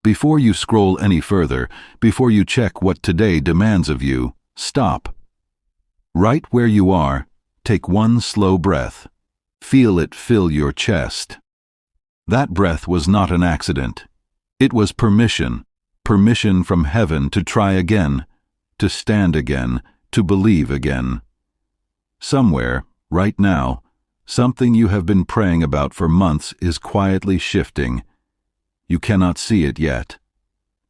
Before you scroll any further, before you check what today demands of you, stop. Right where you are, take one slow breath. Feel it fill your chest. That breath was not an accident. It was permission from heaven to try again, to stand again, to believe again. Somewhere, right now, something you have been praying about for months is quietly shifting. You cannot see it yet.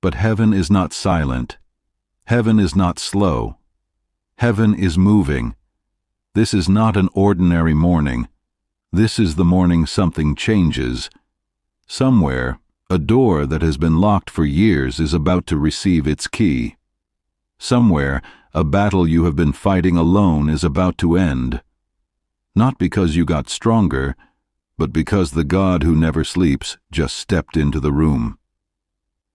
But heaven is not silent. Heaven is not slow. Heaven is moving. This is not an ordinary morning. This is the morning something changes. Somewhere, a door that has been locked for years is about to receive its key. Somewhere, a battle you have been fighting alone is about to end. Not because you got stronger, but because the God who never sleeps just stepped into the room.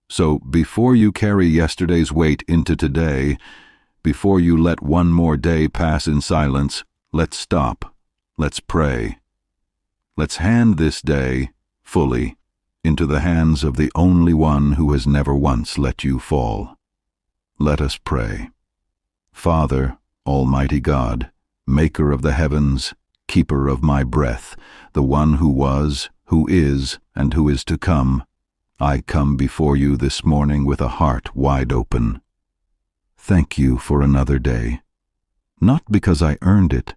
So before you carry yesterday's weight into today, before you let one more day pass in silence, let's stop. Let's pray. Let's hand this day, fully, into the hands of the only one who has never once let you fall. Let us pray. Father, Almighty God, Maker of the heavens, Keeper of my breath, the one who was, who is, and who is to come, I come before you this morning with a heart wide open. Thank you for another day, not because I earned it,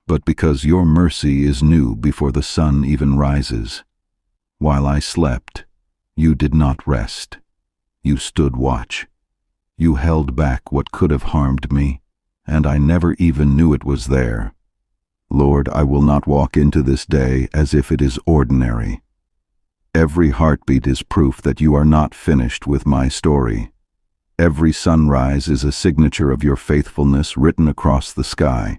but because your mercy is new before the sun even rises. While I slept, you did not rest. You stood watch. You held back what could have harmed me, and I never even knew it was there. Lord, I will not walk into this day as if it is ordinary. Every heartbeat is proof that you are not finished with my story. Every sunrise is a signature of your faithfulness written across the sky.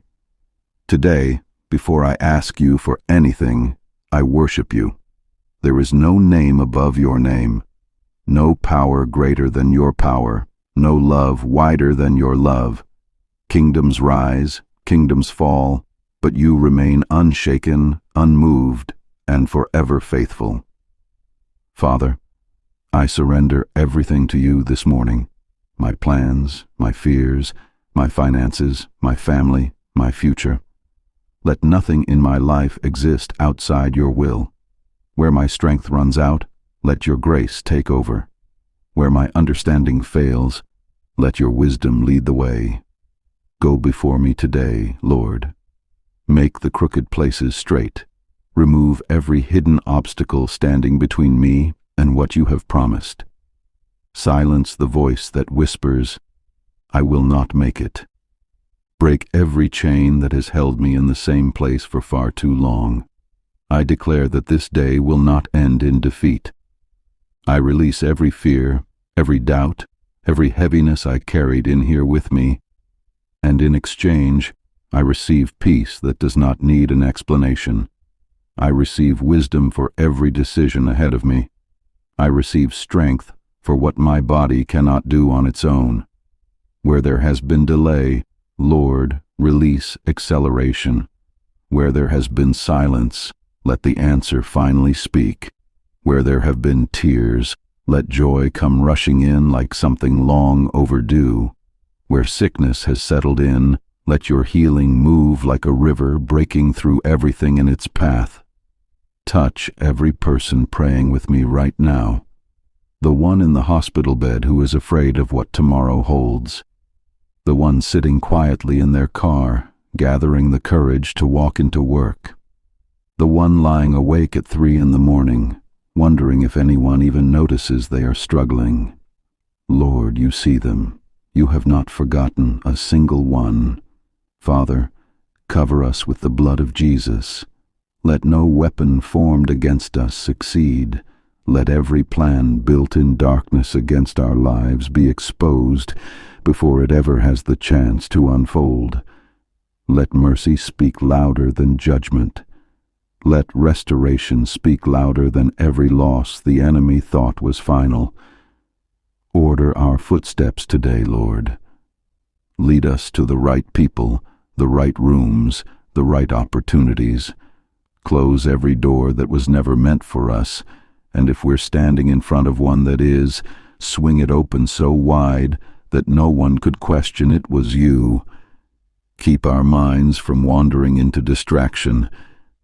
Today, before I ask you for anything, I worship you. There is no name above your name, no power greater than your power, no love wider than your love. Kingdoms rise, kingdoms fall, but you remain unshaken, unmoved, and forever faithful. Father, I surrender everything to you this morning. My plans, my fears, my finances, my family, my future. Let nothing in my life exist outside your will. Where my strength runs out, let your grace take over. Where my understanding fails, let your wisdom lead the way. Go before me today, Lord. Make the crooked places straight. Remove every hidden obstacle standing between me and what you have promised. Silence the voice that whispers, I will not make it. Break every chain that has held me in the same place for far too long. I declare that this day will not end in defeat. I release every fear, every doubt, every heaviness I carried in here with me, and in exchange, I receive peace that does not need an explanation. I receive wisdom for every decision ahead of me. I receive strength for what my body cannot do on its own. Where there has been delay, Lord, release acceleration. Where there has been silence, let the answer finally speak. Where there have been tears, let joy come rushing in like something long overdue. Where sickness has settled in, let your healing move like a river breaking through everything in its path. Touch every person praying with me right now. The one in the hospital bed who is afraid of what tomorrow holds. The one sitting quietly in their car, gathering the courage to walk into work. The one lying awake at 3 a.m, wondering if anyone even notices they are struggling. Lord, you see them. You have not forgotten a single one. Father, cover us with the blood of Jesus. Let no weapon formed against us succeed. Let every plan built in darkness against our lives be exposed before it ever has the chance to unfold. Let mercy speak louder than judgment. Let restoration speak louder than every loss the enemy thought was final. Order our footsteps today, Lord. Lead us to the right people, the right rooms, the right opportunities. Close every door that was never meant for us, And if we're standing in front of one that is, swing it open so wide that no one could question it was you. Keep our minds from wandering into distraction.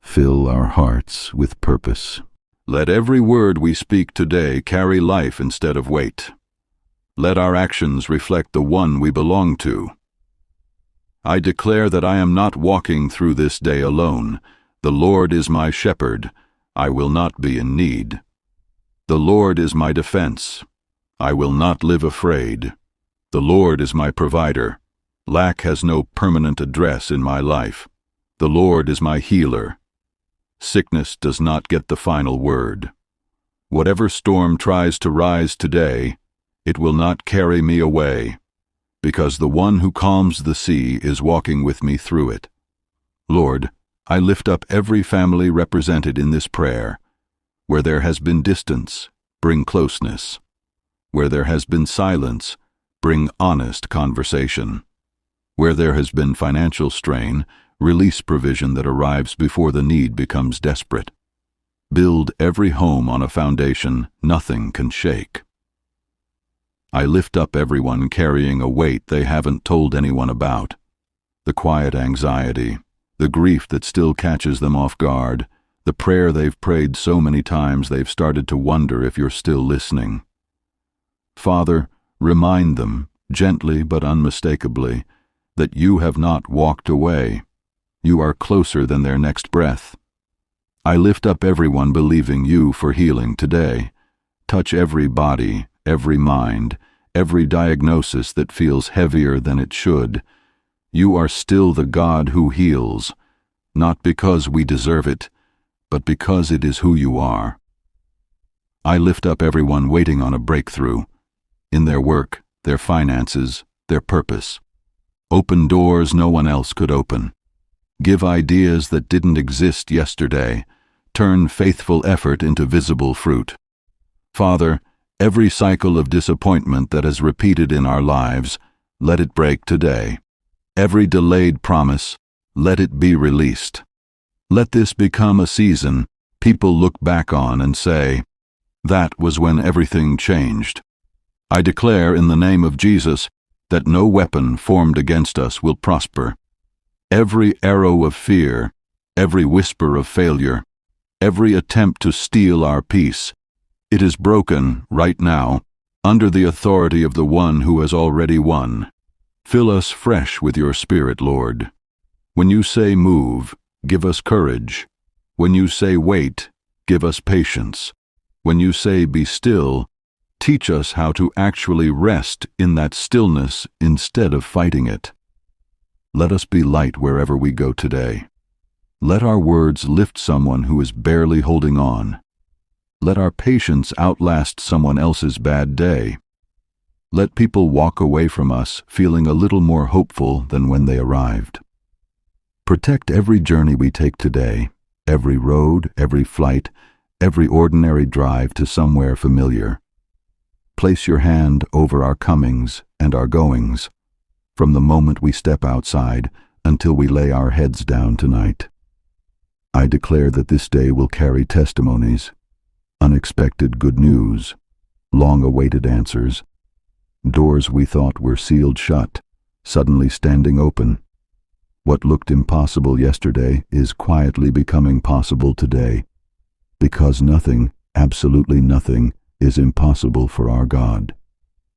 Fill our hearts with purpose. Let every word we speak today carry life instead of weight. Let our actions reflect the one we belong to. I declare that I am not walking through this day alone. The Lord is my shepherd. I will not be in need. The Lord is my defense. I will not live afraid. The Lord is my provider. Lack has no permanent address in my life. The Lord is my healer. Sickness does not get the final word. Whatever storm tries to rise today, it will not carry me away, because the one who calms the sea is walking with me through it. Lord, I lift up every family represented in this prayer. Where there has been distance, bring closeness. Where there has been silence, bring honest conversation. Where there has been financial strain, release provision that arrives before the need becomes desperate. Build every home on a foundation nothing can shake. I lift up everyone carrying a weight they haven't told anyone about. The quiet anxiety, the grief that still catches them off guard, the prayer they've prayed so many times they've started to wonder if you're still listening. Father, remind them, gently but unmistakably, that you have not walked away. You are closer than their next breath. I lift up everyone believing you for healing today. Touch every body, every mind, every diagnosis that feels heavier than it should. You are still the God who heals, not because we deserve it, but because it is who you are. I lift up everyone waiting on a breakthrough, in their work, their finances, their purpose. Open doors no one else could open. Give ideas that didn't exist yesterday. Turn faithful effort into visible fruit. Father, every cycle of disappointment that is repeated in our lives, let it break today. Every delayed promise, let it be released. Let this become a season people look back on and say, that was when everything changed. I declare in the name of Jesus that no weapon formed against us will prosper. Every arrow of fear, every whisper of failure, every attempt to steal our peace, it is broken right now under the authority of the one who has already won. Fill us fresh with your Spirit, Lord. When you say move, give us courage. When you say wait, give us patience. When you say be still, teach us how to actually rest in that stillness instead of fighting it. Let us be light wherever we go today. Let our words lift someone who is barely holding on. Let our patience outlast someone else's bad day. Let people walk away from us feeling a little more hopeful than when they arrived. Protect every journey we take today, every road, every flight, every ordinary drive to somewhere familiar. Place your hand over our comings and our goings, from the moment we step outside until we lay our heads down tonight. I declare that this day will carry testimonies, unexpected good news, long-awaited answers, doors we thought were sealed shut, suddenly standing open. What looked impossible yesterday is quietly becoming possible today, because nothing, absolutely nothing, is impossible for our God.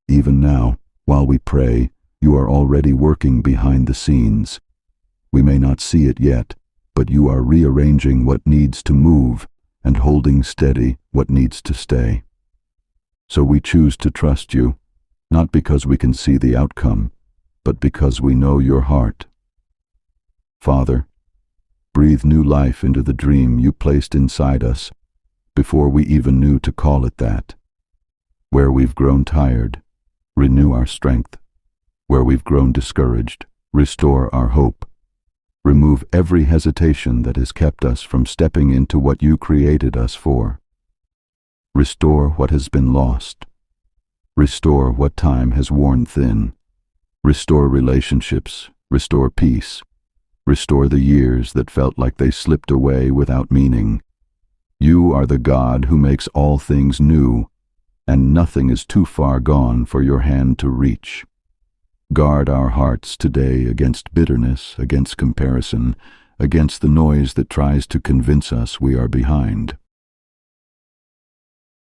Even now, while we pray, you are already working behind the scenes. We may not see it yet, but you are rearranging what needs to move and holding steady what needs to stay. So we choose to trust you, not because we can see the outcome, but because we know your heart. Father, breathe new life into the dream you placed inside us before we even knew to call it that. Where we've grown tired, renew our strength. Where we've grown discouraged, restore our hope. Remove every hesitation that has kept us from stepping into what you created us for. Restore what has been lost. Restore what time has worn thin. Restore relationships, restore peace. Restore the years that felt like they slipped away without meaning. You are the God who makes all things new, and nothing is too far gone for your hand to reach. Guard our hearts today against bitterness, against comparison, against the noise that tries to convince us we are behind.